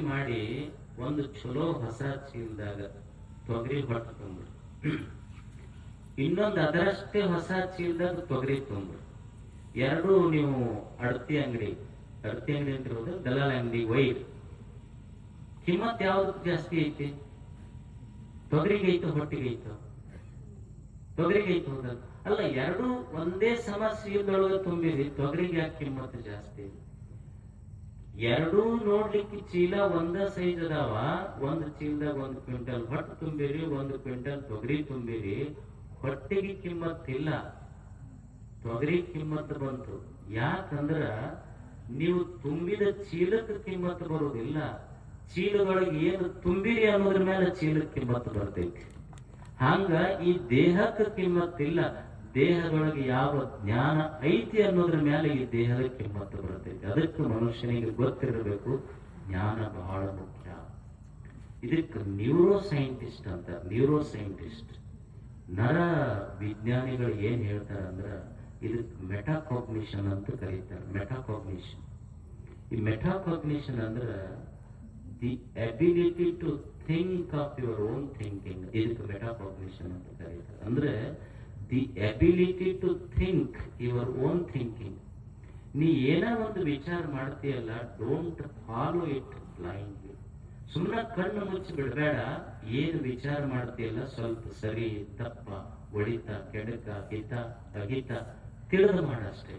ಮಾಡಿ ಒಂದು ಚಲೋ ಹೊಸ ಚೀಲದಾಗ ತೊಗರಿ ಹೊಟ್ಟು ತುಂಬ್ರಿ, ಇನ್ನೊಂದು ಅದರಷ್ಟೇ ಹೊಸ ಚೀಲದಾಗ ತೊಗರಿ ತುಂಬ್ರಿ. ಎರಡು ನೀವು ಅಡತಿ ಅಂಗಡಿ ಅಂತ ಇರೋದು ದಲಾಲ ಅಂಗಡಿ ಒಯ್ರಿ. ಕಿಮ್ಮತ್ ಯಾವ್ದಕ್ಕೆ ಜಾಸ್ತಿ ಐತಿ? ತೊಗರಿಗೆ ಐತೋ ಹೊಟ್ಟಿಗೆ ಐತೋ? ತೊಗರಿಗೆ ಐತೋ ಹೌದಲ್ಲ? ಅಲ್ಲ, ಎರಡು ಒಂದೇ ಸಮ ಚೀಲದೊಳಗೆ ತುಂಬಿರಿ, ತೊಗರಿಗೆ ಯಾಕೆ ಕಿಮ್ಮತ್ ಜಾಸ್ತಿ? ಎರಡೂ ನೋಡ್ಲಿಕ್ಕೆ ಚೀಲ ಒಂದ ಸೈಜ್ ಅದಾವ. ಒಂದು ಚೀಲದಾಗ 1 ಕ್ವಿಂಟಲ್ ಹೊಟ್ಟು ತುಂಬಿರಿ, 1 ಕ್ವಿಂಟಲ್ ತೊಗರಿ ತುಂಬಿರಿ, ಹೊಟ್ಟಿಗೆ ಕಿಮ್ಮತ್ ಇಲ್ಲ, ತೊಗರಿ ಕಿಮ್ಮತ್ ಬಂತು. ಯಾಕಂದ್ರ ನೀವು ತುಂಬಿದ ಚೀಲಕ್ಕೆ ಕಿಮ್ಮತ್ ಬರುವುದಿಲ್ಲ, ಚೀಲದೊಳಗೆ ಏನು ತುಂಬಿರಿ ಅನ್ನೋದ್ರ ಮೇಲೆ ಚೀಲಕ್ಕೆ ಕಿಮ್ಮತ್ ಬರ್ತೈತಿ. ಹಂಗ ಈ ದೇಹಕ್ಕೆ ಕಿಮ್ಮತ್ತಿಲ್ಲ, ದೇಹದೊಳಗೆ ಯಾವ ಜ್ಞಾನ ಐತಿ ಅನ್ನೋದ್ರ ಮೇಲೆ ಈ ದೇಹದ ಕಿಮ್ಮತ್ತು ಬರ್ತೈತಿ. ಅದಕ್ಕೆ ಮನುಷ್ಯನಿಗೆ ಗೊತ್ತಿರಬೇಕು, ಜ್ಞಾನ ಬಹಳ ಮುಖ್ಯ. ಇದಕ್ಕೆ ನ್ಯೂರೋ ಸೈಂಟಿಸ್ಟ್ ಅಂತ, ನರ ವಿಜ್ಞಾನಿಗಳು ಏನ್ ಹೇಳ್ತಾರ ಅಂದ್ರ ಇದಕ್ಕೆ ಮೆಟಾಕಾಗ್ನಿಷನ್ ಅಂತ ಕರೀತಾರೆ. ಈ ಮೆಟಾಕಾಗ್ನಿಷನ್ ಅಂದ್ರ the ability to think of your own thinking. ಇದಕ್ಕೆ ಮೆಟಾಕಾಗ್ನಿಷನ್ ಅಂತ ಕರೀತಾರೆ. ಅಂದ್ರೆ the ability to think your own thinking. ನೀ ಏನೋ ಒಂದು ವಿಚಾರ ಮಾಡ್ತೀಯಲ್ಲ, ಡೋಂಟ್ ಫಾಲೋ ಇಟ್ ಬ್ಲೈಂಡ್ಲಿ. ಸುಮ್ಮನೆ ಕಣ್ಣು ಮುಚ್ಚಿ ಬಿಡಬೇಡ. ಏನು ವಿಚಾರ ಮಾಡ್ತೀಯಲ್ಲ, ಸ್ವಲ್ಪ ಸರಿ ತಪ್ಪ, ಒಡಿತ ಕೆಡಕ ಹಿತ ಅಹಿತ ತಿಳಿದು ಮಾಡಷ್ಟೇ.